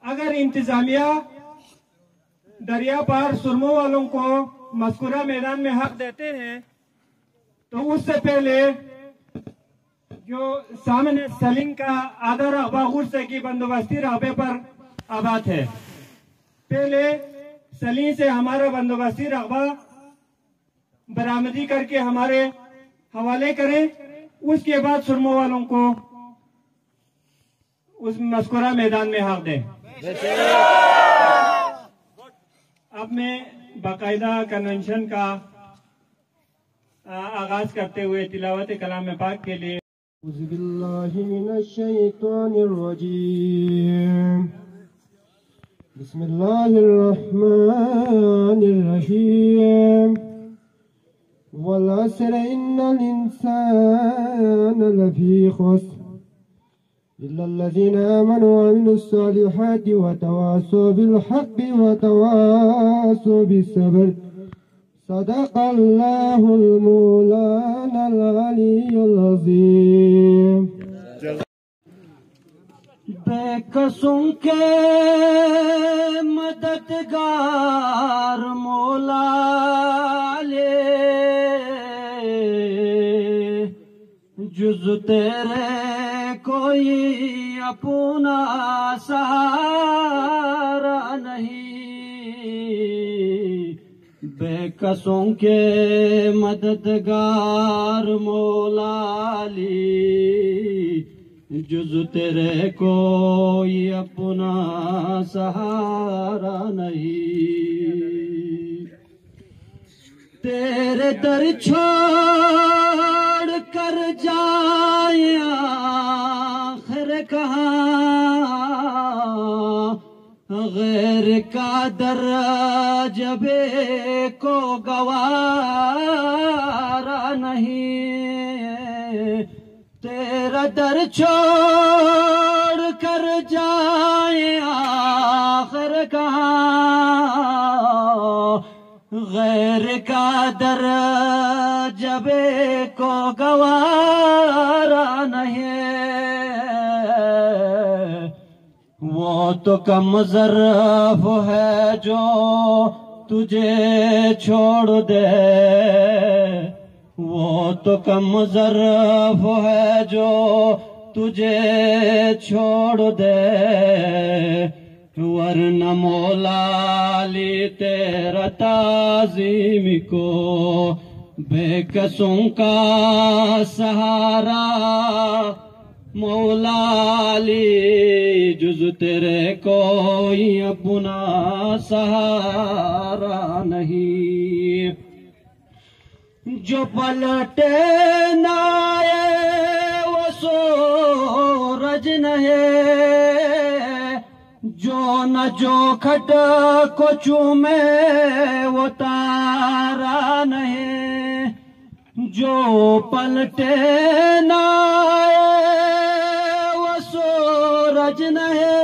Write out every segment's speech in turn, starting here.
اگر انتظامیہ دریا پار سرمو والوں کو مذکورہ میدان میں حق دیتے ہیں تو اس سے پہلے جو سامنے سلنگ کا آدھا رقبہ غرصے کی بندوبستی رقبے پر آباد ہے، پہلے سلنگ سے ہمارا بندوبستی رقبہ برآمدی کر کے ہمارے حوالے کریں، اس کے بعد سرمو والوں کو اس مذکورہ میدان میں حق دیں۔ اب میں باقاعدہ کنونشن کا آغاز کرتے ہوئے تلاوت کلام پاک کے لیے اعوذ باللہ من الشیطان الرجیم بسم اللہ الرحمن الرحیم والعصر ان الانسان لفی خسر إلا الذين آمنوا وعملوا الصالحات وتواصوا بالحق وتواصوا بالصبر صدق الله المولانا العلي العظيم بے قسوں کے مددگار مولا لے جز تیرے کوئی اپنا سہارا نہیں، بے قسوں کے مددگار مولا علی جز تیرے کوئی اپنا سہارا نہیں، تیرے در چھوڑ کر جائیں آخر کہاں، غیر کا در جب کو گوارا نہیں، تیرا در چھوڑ کر جائیں آخر کہاں، غیر کا در جب کو گوارا نہیں، وہ تو کم ظرف ہے جو تجھے چھوڑ دے، وہ تو کم ظرف ہے جو تجھے چھوڑ دے، ورنہ مولا علی تیرا تعظیم کو بے قسوں کا سہارا، مولا علی جز تیرے کوئی اپنا سہارا نہیں، جو پلٹے نہ آئے وہ سورج نہیں، جو نہ جو کھٹ کو چومے وہ تارا نہیں، جو پلٹے نہ آئے وہ سورج نہیں،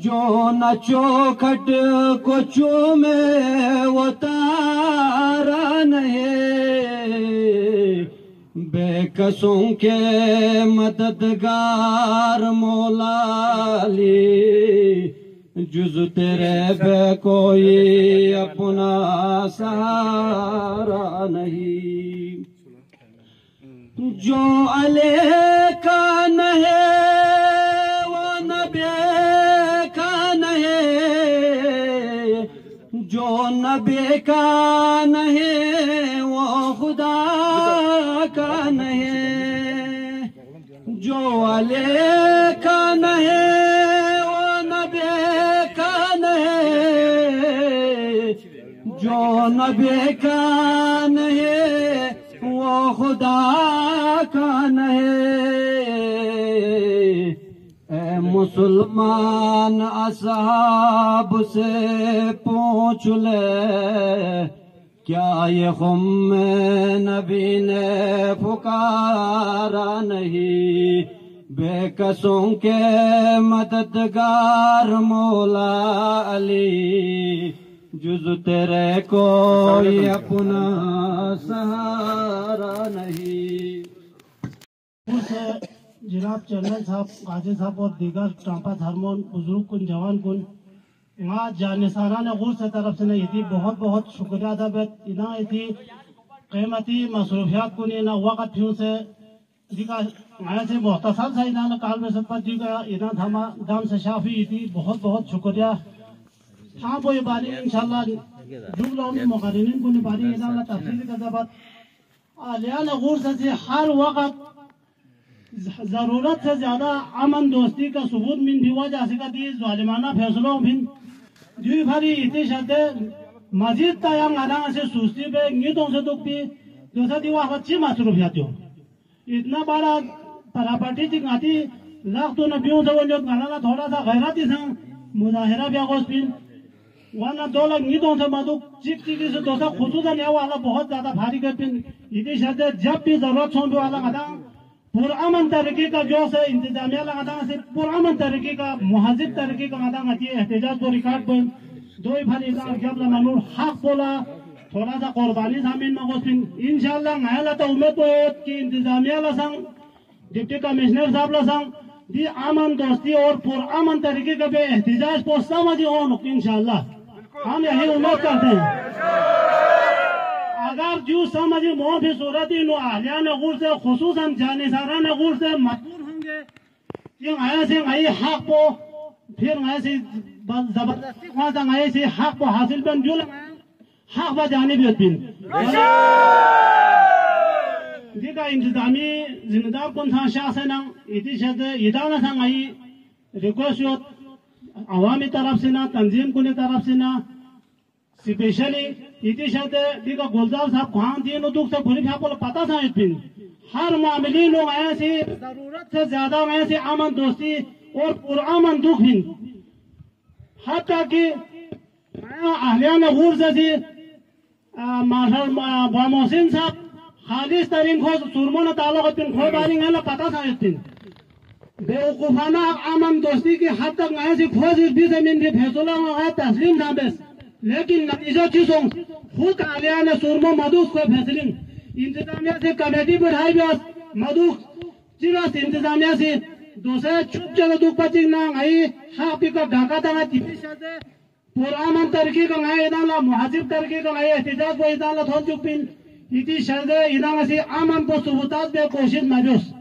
جو نہ چوکھٹ کو چومے وہ تارا نہیں، بے قسوں کے مددگار مولا علی جز تیرے بے کوئی اپنا سہارا نہیں، جو علیہ کا نہیں وہ نبی کا نہیں، جو نبی کا نہیں وہ خدا کا نہیں، جو علیہ کا نہیں وہ نبی کا نہیں، جو نبی کا نہیں وہ خدا کا نہیں، اے مسلمان اصحاب سے پوچھ لے کیا یہ خم نبی نے پکارا نہیں، بے قسوں کے مددگار مولا علی جز تیرے کوئی اپنا سہارا نہیں، جناب چینل صاحب قاضی صاحب اور دیگر ٹرامپا ہارمون بزرگ کن جوان کن وہاں جانساران غور سے طرف سے نہیں بہت بہت شکریہ ادا بیت اتنا تھی قیمتی مصروفیات کو نہیں وقت تھیوں سے دیکھا سے مختصر سے اتنا کال میں سب پر دیکھا اتنا تھا دام سے شافی تھی بہت بہت شکریہ ہاں وہ یہ باری انشاءاللہ جملوں میں مقررین کو نباری اتنا تفصیل کا دبت آلیان غور سے ہر وقت ضرورت سے زیادہ امن دوستی کا ثبوت من بھی وجہ سے کا دی ظالمانہ فیصلوں من دوی بھری اتنی شدے مزید تایاں آدھاں سے سوستی پہ نیتوں سے دکھتی دوسرا دی وقت چی مصروفیات ہو اتنا بڑا پراپرٹی چی گاتی لاکھ تو نبیوں سے ونجوت گھنانا تھوڑا سا غیراتی سن مظاہرہ بھی آگوز پین وانا دو لگ نیتوں سے مدوک چیک چیکی سے دوسرا خصوصا یہ والا بہت زیادہ بھاری کر پین اتنی شدے جب بھی ضرورت سون بھی والا گھنانا پرامن طریقے کا جو سے انتظامیہ لگاتا سے پرامن طریقے کا مہذب طریقے کا مدام آتی ہے احتجاج کو ریکارڈ پر دوئی بھاری جب لمنور حق بولا تھوڑا سا قربانی سامین مغوثین انشاءاللہ نائلہ تا امید کو ایت کی انتظامیہ لسنگ ڈپٹی کمیشنر صاحب لسنگ دی امن دوستی اور پرامن طریقے کا بے احتجاج کو سمجھی ہونک انشاءاللہ ہم یہی امید کرتے ہیں اگر جو سمجھی مو بھی صورتی نو اہلیان غور سے خصوصاً جانساران غور سے مجبور ہوں گے کہ ایسے غی حق کو پھر ایسے زبردستی خواہتا ایسے حق کو حاصل بن جو لگا حق با جانبیت بن دیکھا انتظامی زمدار کن تھا شاہ سے نا ایتی شد ادانہ تھا غی ریکویسٹ عوامی طرف سے نا تنظیم کنی طرف سے نا سپیشلی ایتی شد دیکھا گلزار صاحب خوان تھی نو دکھ سے بھولی بھی آپ کو پتا تھا اس پن ہر معاملین لوگ ایسی ضرورت سے زیادہ ایسی امن دوستی اور پرامن دکھ بن حتیٰ کہ اہلیان غور سے سی با محسن صاحب خالص ترین خود سرمون تعلق پن خود بارنگ ہے پتا تھا اس پن بیوقوفانہ امن دوستی کی حد تک ایسی فوج اس بھی زمین بھی فیصلہ ہے تسلیم تھا بس لیکن نتیجہ چیزوں خود آلیان سرمو مدوخ کو فیصلیں انتظامیہ سے کمیٹی بڑھائی بیاس مدوخ چیراس انتظامیہ سے دوسرے چھپ چلو دکھ پچنگنا گئی حاپی کا ڈھاکا تھا تیپی شدے پرامن ترکی کا گئی ادالا محاجب ترکی کا گئی احتجاج کو ادالا تھول چکپین ایتی شدے ادالا سے آمن کو ثبوتات بے کوشش مجوس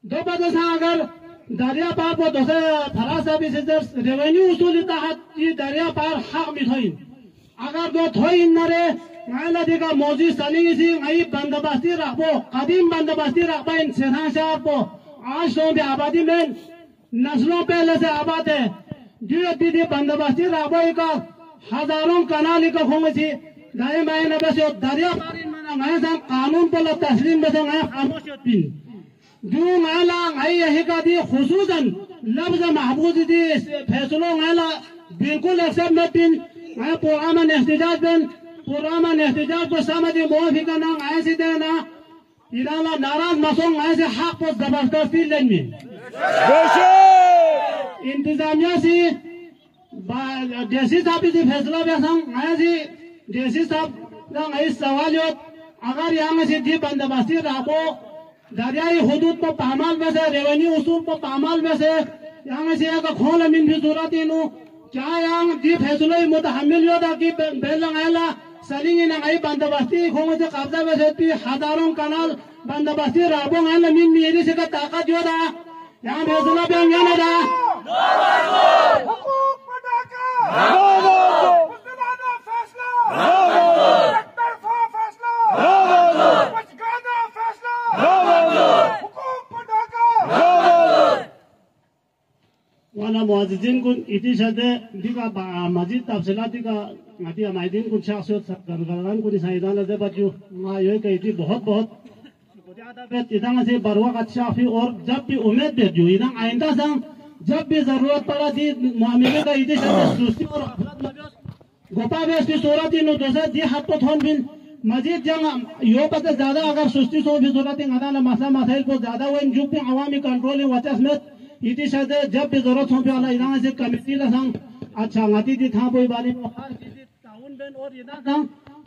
دو پتے سا اگر دریا پار کو دوسرے فراز صاحبی سے ریونیو اصولی تحت یہ دریا پار حق میتھوئن اگر دو تھوئن نرے غیلہ دیکھا موزی سنگی سی غیب بندبستی رکھبو قدیم بندبستی رکھبا ان سیدھان شہر کو آج تو بھی آبادی میں نسلوں پہلے سے آباد ہے دیت بھی دی بندبستی رکھبو ایک ہزاروں کنالی کا کھونگی سی دائیں بائیں نبے سے دریا پارین میں غیر سان قانون پر تسلیم بے سے غیر خاموشیت پین جو غیلہ غیر یہی کا دی خصوصاً لفظ محبوظ دی فیصلوں غیلہ بالکل اکسب میں پین غیر پرامن احتجاج بین پرامن احتجاج کو سمجھی موافقہ نا غیر سی دینا ادالا ناراض مسوں غیر سے حق پر زبردستی لیں میں انتظامیہ سی ڈیسی صاحب سی فیصلہ بیساں غیر سی ڈیسی صاحب غیر سوالیت اگر یہاں سی دی بندبستی رہو دریائی حدود پر پامال میں سے ریونیو اصول پر پامال میں سے یہاں سے ایک کھول امین بھی صورتی نو کیا یہاں دی فیصلوی متحمل یودا کی بیلنگ ایلا سلینگی نگئی بندبستی کھونگی سے قبضہ میں سے پی ہزاروں کنال بندبستی رابوں ایلا مین میری سے کا طاقت یودا یہاں فیصلہ بھی انگیانا دا حقوق پٹاکا مسلمانہ فیصلہ ایک طرفہ فیصلہ پچگانا فیصلہ حقوق پٹاکا وانا معززین کن ایتی شدے دیکھا مزید تفصیلات دیکھا آتی امائدین کن شخصیت گرگران کن سائیدان لدے بچیو ماں یوئی کہ ایتی بہت بہت ادھا سے بروقت شافی اور جب بھی امید بیت جو ادھا آئندہ سن جب بھی ضرورت پڑا تھی معاملے کا ایتی شدے سوستی اور افراد مبیوس گوپا بیس کی صورتی نو دوسرے دی حد تو تھون بین مزید جنگ یو پتہ زیادہ اگر سستی سو بھی صورتی غدانا مسئلہ مسائل کو زیادہ ہوئے جو بھی عوامی کنٹرولی وچس میں ایتی شدے جب بھی ضرورت ہوں پہ اللہ ادھا سے کمیٹی لسنگ اچھا غاتی دی تھا کوئی باری مخار کی دی تعاون بین اور ادھا تھا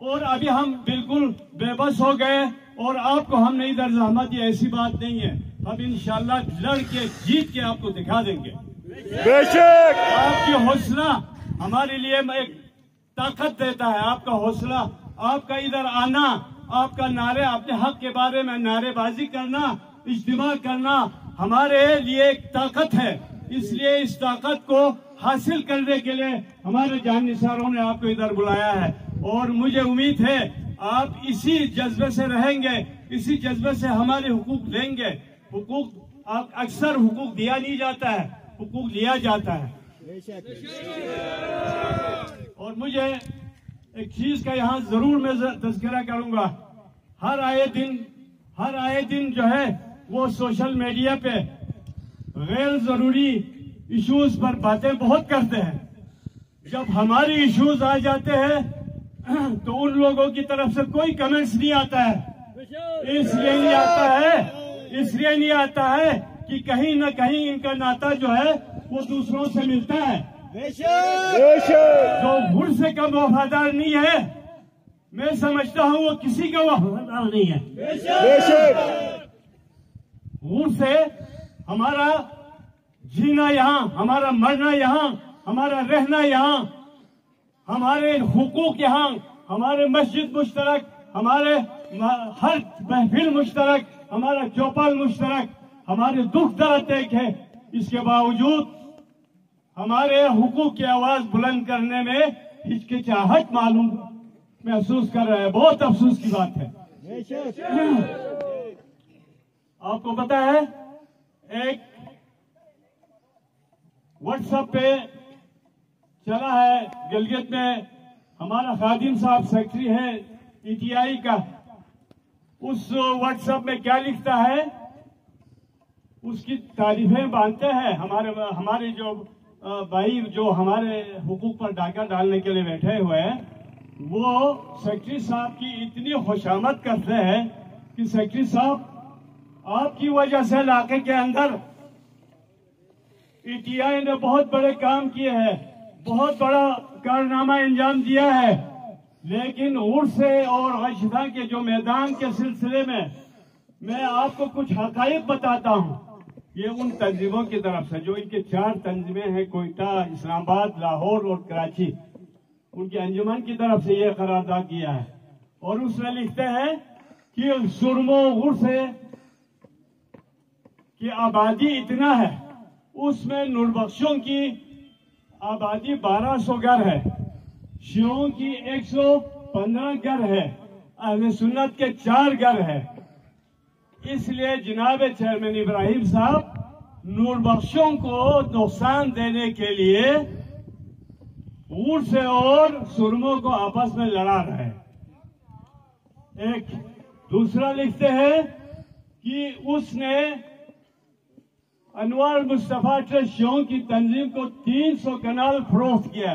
اور ابھی ہم بالکل بے بس ہو گئے اور آپ کو ہم نہیں در زحمت، یہ ایسی بات نہیں ہے، ہم انشاءاللہ لڑ کے جیت کے آپ کو دکھا دیں گے۔ بے شک آپ کی حوصلہ ہمارے لیے ایک طاقت دیتا ہے، آپ کا حوصلہ، آپ کا ادھر آنا، آپ کا نعرے، اپنے حق کے بارے میں نعرے بازی کرنا، اجتماع کرنا ہمارے لیے ایک طاقت ہے۔ اس لیے اس طاقت کو حاصل کرنے کے لیے ہمارے جان نثاروں نے آپ کو ادھر بلایا ہے، اور مجھے امید ہے آپ اسی جذبے سے رہیں گے، اسی جذبے سے ہمارے حقوق لیں گے۔ حقوق اکثر حقوق دیا نہیں جاتا ہے، حقوق لیا جاتا ہے۔ اور مجھے ایک چیز کا یہاں ضرور میں تذکرہ کروں گا، ہر آئے دن جو ہے وہ سوشل میڈیا پہ غیر ضروری ایشوز پر باتیں بہت کرتے ہیں۔ جب ہماری ایشوز آ جاتے ہیں تو ان لوگوں کی طرف سے کوئی کمنٹس نہیں آتا ہے۔ اس لیے نہیں آتا ہے کہ کہیں نہ کہیں ان کا ناطہ جو ہے وہ دوسروں سے ملتا ہے۔ جو گھر سے کم وفادار نہیں ہے، میں سمجھتا ہوں وہ کسی کا وفادار نہیں ہے۔ غور سے ہمارا جینا یہاں، ہمارا مرنا یہاں، ہمارا رہنا یہاں، ہمارے حقوق یہاں، ہمارے مسجد مشترک، ہمارے ہر محفل مشترک، ہمارا چوپال مشترک، ہمارے دکھ درد ایک ہے۔ اس کے باوجود ہمارے حقوق کی آواز بلند کرنے میں ہچکچاہٹ محسوس کر رہے ہیں۔ بہت افسوس کی بات ہے۔ آپ کو پتا ہے ایک واٹس ایپ پہ چلا ہے گلگت میں، ہمارا خادم صاحب سیکرٹری ہے ای ٹی آئی کا، اس واٹس ایپ میں کیا لکھتا ہے، اس کی تعریفیں باندھتے ہیں ہمارے جو بھائی جو ہمارے حقوق پر ڈاکہ ڈالنے کے لیے بیٹھے ہوئے ہیں، وہ سیکرٹری صاحب کی اتنی خوشامد کرتے ہیں کہ سیکرٹری صاحب آپ کی وجہ سے علاقے کے اندر ای ٹی آئی نے بہت بڑے کام کیے ہیں، بہت بڑا کارنامہ انجام دیا ہے، لیکن عرصے اور غشتہ کے جو میدان کے سلسلے میں آپ کو کچھ حقائق بتاتا ہوں۔ یہ ان تنظیموں کی طرف سے جو ان کے 4 تنظیمیں ہیں، کوئٹہ، اسلام آباد، لاہور اور کراچی، ان کی انجمن کی طرف سے یہ قرارداد کیا ہے، اور اس میں لکھتے ہیں کہ سرم و غرصے کی آبادی اتنا ہے، اس میں نوربخشوں کی آبادی 1200 گھر ہے، شیعوں کی 115 گھر ہے، اہل سنت کے 4 گھر ہے۔ اس لیے جناب چیئرمین ابراہیم صاحب نوربخشوں کو نقصان دینے کے لیے غور سے اور سرموں کو آپس میں لڑا رہے ہیں۔ ایک دوسرا لکھتے ہیں کہ اس نے انوار مصطفیٰ ٹرسٹ شیعوں کی تنظیم کو 300 کنال فروخت کیا۔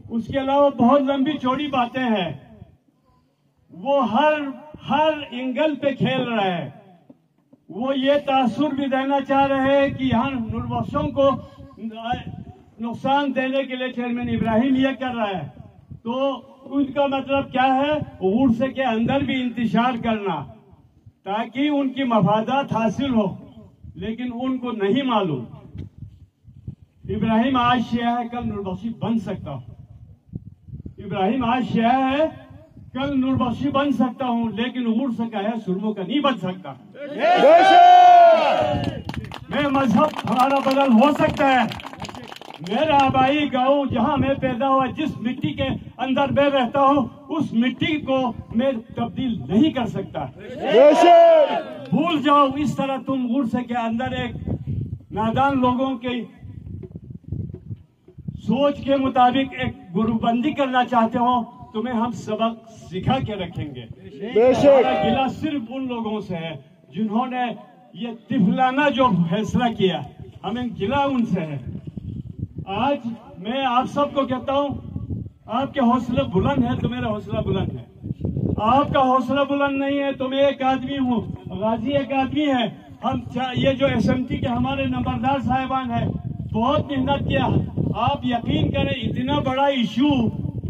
اس کے علاوہ بہت لمبی چوڑی باتیں ہیں، وہ ہر اینگل پہ کھیل رہے ہیں۔ وہ یہ تاثر بھی دینا چاہ رہے ہیں کہ یہاں نوربخشوں کو نقصان دینے کے لیے چیئرمین ابراہیم یہ کر رہا ہے، تو ان کا مطلب کیا ہے، غرصے کے اندر بھی انتشار کرنا تاکہ ان کی مفادات حاصل ہو، لیکن ان کو نہیں معلوم ابراہیم آج شیعہ ہے، کل نوربخشی بن سکتا ہوں۔ ابراہیم آج شیعہ ہے، کل نوربخشی بن سکتا ہوں، لیکن غرصے کا ہے، سرموں کا نہیں بن سکتا۔ میں مذہب ہمارا بدل ہو سکتا ہے، میرا آبائی گاؤں جہاں میں پیدا ہوا، جس مٹی کے اندر میں رہتا ہوں، اس مٹی کو میں تبدیل نہیں کر سکتا۔ بھول جاؤ، اس طرح تم غرصے کے اندر ایک نادان لوگوں کی سوچ کے مطابق ایک گروپ بندی کرنا چاہتے ہو، تمہیں ہم سبق سکھا کے رکھیں گے۔ ہمارا گلہ صرف ان لوگوں سے ہے جنہوں نے یہ طفلانہ جو فیصلہ کیا، ہمیں گلہ ان سے ہے۔ آج میں آپ سب کو کہتا ہوں، آپ کے حوصلہ بلند ہے تو میرا حوصلہ بلند ہے، آپ کا حوصلہ بلند نہیں ہے تو میں ایک آدمی ہوں، غازی ایک آدمی ہے۔ ہم یہ جو ایس ایم ٹی کے ہمارے نمبردار صاحبان ہیں، بہت محنت کیا۔ آپ یقین کریں، اتنا بڑا ایشو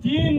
3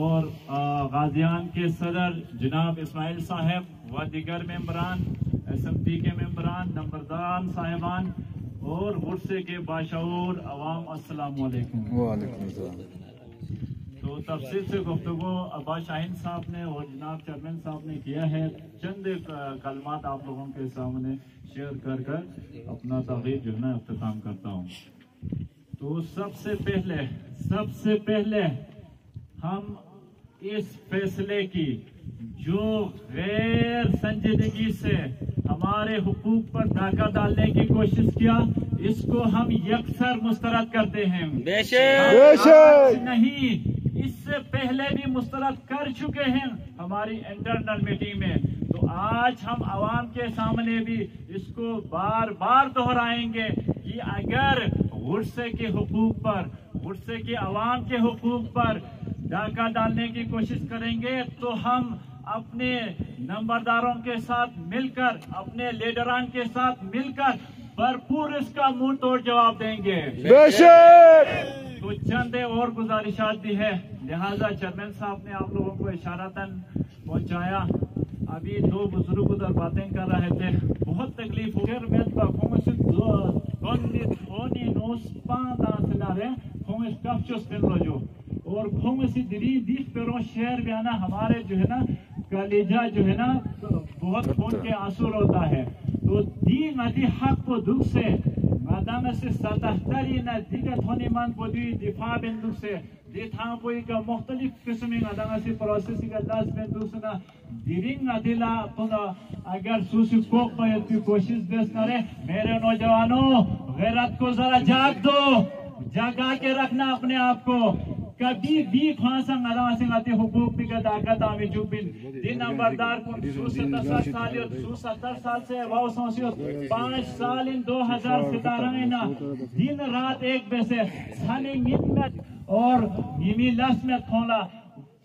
اور غازیان کے صدر جناب اسماعیل صاحب و دیگر ممبران SMT کے ممبران نمبردان صاحبان اور غرصے کے باشعور عوام السلام علیکم. وعلیکم السلام. تو تفصیل سے گفتگو عباس شاہین صاحب نے اور جناب چیئرمین صاحب نے کیا ہے. چند کلمات آپ لوگوں کے سامنے شیئر کر کر اپنا تقریر جو ہے نا اختتام کرتا ہوں. تو سب سے پہلے ہم اس فیصلے کی جو غیر سنجیدگی سے ہمارے حقوق پر ڈاکہ ڈالنے کی کوشش کیا اس کو ہم یکسر مسترد کرتے ہیں. بے شک نہیں، اس سے پہلے بھی مسترد کر چکے ہیں ہماری انٹرنل میٹنگ میں. تو آج ہم عوام کے سامنے بھی اس کو بار بار دہرائیں گے کہ اگر غرصے کے حقوق پر، غرصے کے عوام کے حقوق پر ڈاکہ ڈالنے کی کوشش کریں گے تو ہم اپنے نمبرداروں کے ساتھ مل کر، اپنے لیڈران کے ساتھ مل کر بھرپور اس کا منہ توڑ جواب دیں گے. بے شک. تو چند اور گزارشات بھی ہے، لہذا چیئرمین صاحب نے آپ لوگوں کو اشارتاً پہنچایا. ابھی دو بزرگ ادھر باتیں کر رہے تھے، بہت تکلیف ہو اور شہر بھی آنا ہمارے جو ہے نا کلیجہ جو ہے نا بہت خون کے آنسو ہوتا ہے. تو دی ندی حق کو دکھ سے مادام سے 77 نہ دیگر ہونے مان کو دی دفاع بندوق سے دیتھاں کوئی کا مختلف قسم مادام سے پروسیسی کا 10 بندوق سے نہ دیرنگ ندیلا تو اگر سوسی کوک باید کی کوشش بیس کرے. میرے نوجوانوں غیرت کو ذرا جاگ دو، جگا کے رکھنا اپنے آپ کو. کبھی بھی خواصا مدام سے آتے حقوق بھی کا داکت آمی جوبین دن نمبردار کو 70 سال سے واؤ سونسیوس 5 سال ان 2017 دن رات ایک بیسے سانے نیمت اور نیمی لس میں کھولا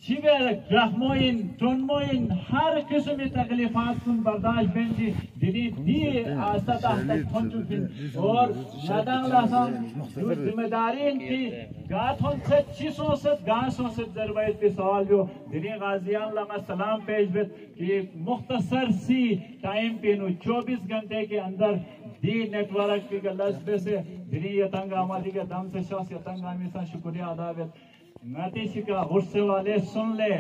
شیبر گرہموین ٹونموین ہر قسم تکلیفات کن برداشت بین جی دینی دی آستا تک کھنچو کن اور نادان لحظان ذمہ داری ان کی گاتھون سے 600 گاسوں سے ضرورت پہ سوال جو دینی غازیان لما سلام پیش بیت کہ مختصر سی ٹائم پینو 24 گھنٹے کے اندر دی نیٹ ورک کی گلس بے سے دینی یتنگ آمادی کے دم سے شخص یتنگ آمی سا شکریہ ادا بیت. نتیجہ کا غصے والے سن لے،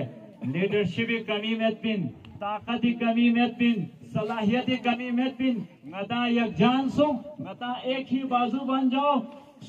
لیڈرشپی کمی میت بین، طاقتی کمی میت بین، صلاحیتی کمی میت بین. نتا یک جان سو نتا ایک ہی بازو بن جاؤ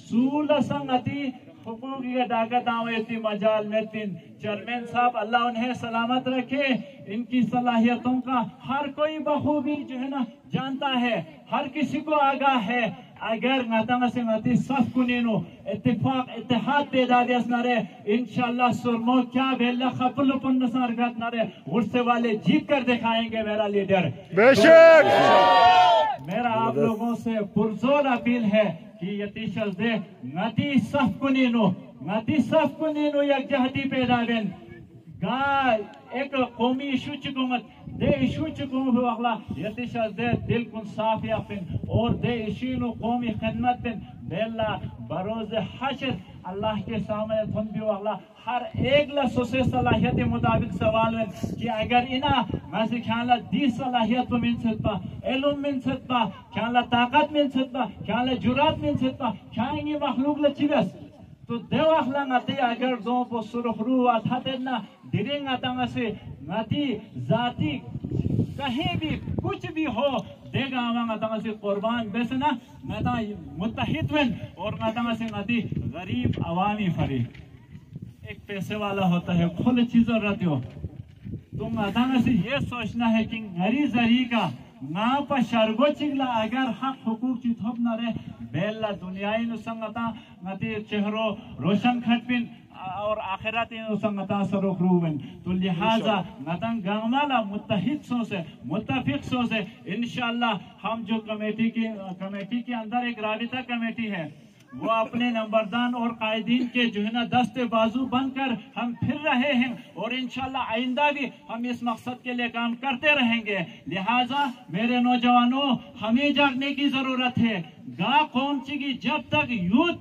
سول سنگتی حقوقی کا ڈاکت آویتی مجال میت بین. چیئرمین صاحب اللہ انہیں سلامت رکھے، ان کی صلاحیتوں کا ہر کوئی بخوبی جو ہے نا جانتا ہے، ہر کسی کو آگاہ ہے. اگر نتنگ سے نتی صف کنینو اتفاق اتحاد پیدا دیس نرے انشاءاللہ سرمو کیا بھیلہ خپل پندس نرگت نرے غصے والے جیت کر دکھائیں گے میرا لیڈر. بے شک. میرا آپ لوگوں سے پرزور اپیل ہے کہ یتیشل دے نتی صف کنینو یک جہتی پیدا بین گا ایک قومی ایشو چکومت دے ایشو چکوم ہو اغلا یتیشل دے دل کن صاف یافن اور دے ایشینو قومی خدمت بین بیلا بروز حشر اللہ کے سامنے تھن بھی اغلا ہر ایک لسو سے صلاحیت مطابق سوال ہے کہ اگر انہا میں کھانا دی صلاحیت من سکتا علم من سکتا کھانا طاقت من سکتا کھانا جرات من سکتا کھائیں گے مخلوق لچیلس تو دیو اخلا نتی اگر دو پو سرخ روح اتھاتنا دیرنگ اتانا سے نتی ذاتی کہیں بھی کچھ بھی ہو دے گا آمان اتانا سے قربان بیسنا نتا متحد ون اور اتانا سے نتی غریب عوامی فریق ایک پیسے والا ہوتا ہے کھل چیزوں رہتے ہو. تم اتانا سے یہ سوچنا ہے کہ غری زری کا نا پا شرگو چگلا اگر حق حقوق چی تھوپ نہ رہے بیلا دنیای نسنگتا نتی چہرو روشن کھٹ پین اور آخرت نسنگتا سروک روبن. تو لہذا نتن گامالا متحد سو سے متفق سو سے انشاءاللہ ہم جو کمیٹی کے اندر ایک رابطہ کمیٹی ہے وہ اپنے نمبردان اور قائدین کے جو ہے نا دست بازو بن کر ہم پھر رہے ہیں اور انشاءاللہ آئندہ بھی ہم اس مقصد کے لئے کام کرتے رہیں گے. لہٰذا میرے نوجوانوں ہمیں جاگنے کی ضرورت ہے. گا قوم چی جب تک یوتھ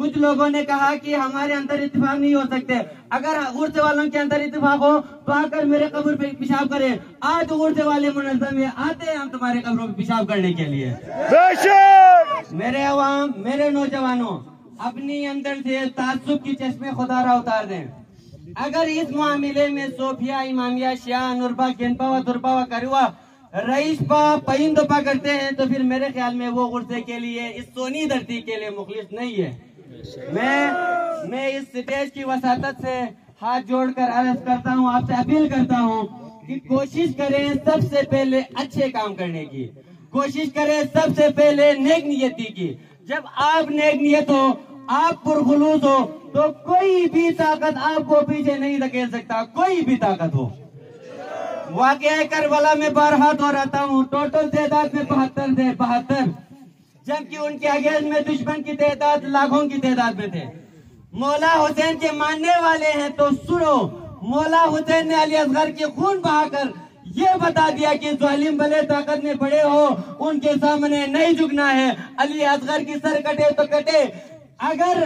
کچھ لوگوں نے کہا کہ ہمارے اندر اتفاق نہیں ہو سکتے، اگر غرزے والوں کے اندر اتفاق ہو تو آ کر میرے قبر پہ پیشاب کریں۔ آج غرزے والے منظم ہیں، آتے ہیں ہم تمہارے قبروں پہ پیشاب کرنے کے لیے۔ میرے عوام، میرے نوجوانوں، اپنی اندر سے تعصب کی چشمے خدا را اتار دیں۔ اگر اس معاملے میں صوفیہ، امامیہ، شیعہ، نوربا، گینپا و دربا و کروا، رئیس پا، پئندو پا کرتے ہیں تو پھر میرے خیال میں وہ غرزے کے لیے، اس سونی دھرتی کے لیے مخلص نہیں ہے۔ میں اس سٹیج کی وساطت سے ہاتھ جوڑ کر عرض کرتا ہوں، آپ سے اپیل کرتا ہوں کہ کوشش کریں سب سے پہلے اچھے کام کرنے کی، کوشش کریں سب سے پہلے نیک نیتی کی۔ جب آپ نیک نیت ہو، آپ پرخلوص ہو تو کوئی بھی طاقت آپ کو پیچھے نہیں دھکیل سکتا، کوئی بھی طاقت ہو۔ واقعہ کربلا میں بارہا دہراتا ہوں، ٹوٹل تعداد میں 72 جبکہ ان کے اگینسٹ میں دشمن کی تعداد لاکھوں کی تعداد میں تھے۔ مولا حسین کے ماننے والے ہیں تو سنو، مولا حسین نے علی اصغر کے خون بہا کر یہ بتا دیا کہ ظالم بھلے طاقت میں بڑے ہو، ان کے سامنے نہیں جھکنا ہے، علی اصغر کی سر کٹے تو کٹے، اگر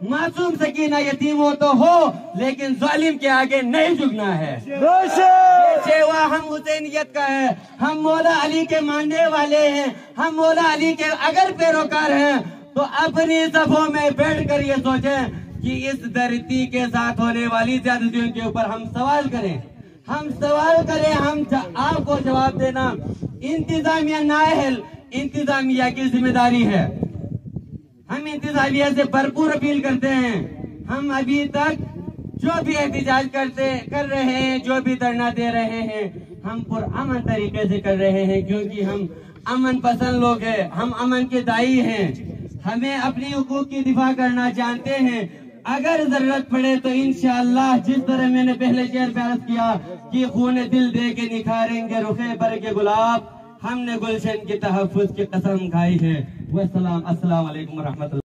معصوم سکینہ یتیم ہو تو ہو، لیکن ظالم کے آگے نہیں جھکنا ہے۔ یہ سیوا ہم حسینیت کا ہے، ہم مولا علی کے ماننے والے ہیں، ہم مولا علی کے اگر پیروکار ہیں تو اپنی صفوں میں بیٹھ کر یہ سوچیں کہ اس دھرتی کے ساتھ ہونے والی زیادتیوں کے اوپر ہم سوال کریں، ہم آپ کو جواب دینا انتظامیہ نااہل، انتظامیہ کی ذمہ داری ہے۔ ہم انتظامیہ سے بھرپور اپیل کرتے ہیں، ہم ابھی تک جو بھی احتجاج کر رہے ہیں، جو بھی دھرنا دے رہے ہیں، ہم پرامن طریقے سے کر رہے ہیں، کیونکہ ہم امن پسند لوگ ہیں، ہم امن کے دائی ہیں، ہمیں اپنی حقوق کی دفاع کرنا جانتے ہیں۔ اگر ضرورت پڑے تو انشاءاللہ جس طرح میں نے پہلے شعر پہ عرض کیا کہ خون دل دے کے نکھاریں گے رخے برگ گلاب، ہم نے گلشن کے تحفظ کی قسم کھائی ہے۔ السلام علیکم ورحمۃ اللہ۔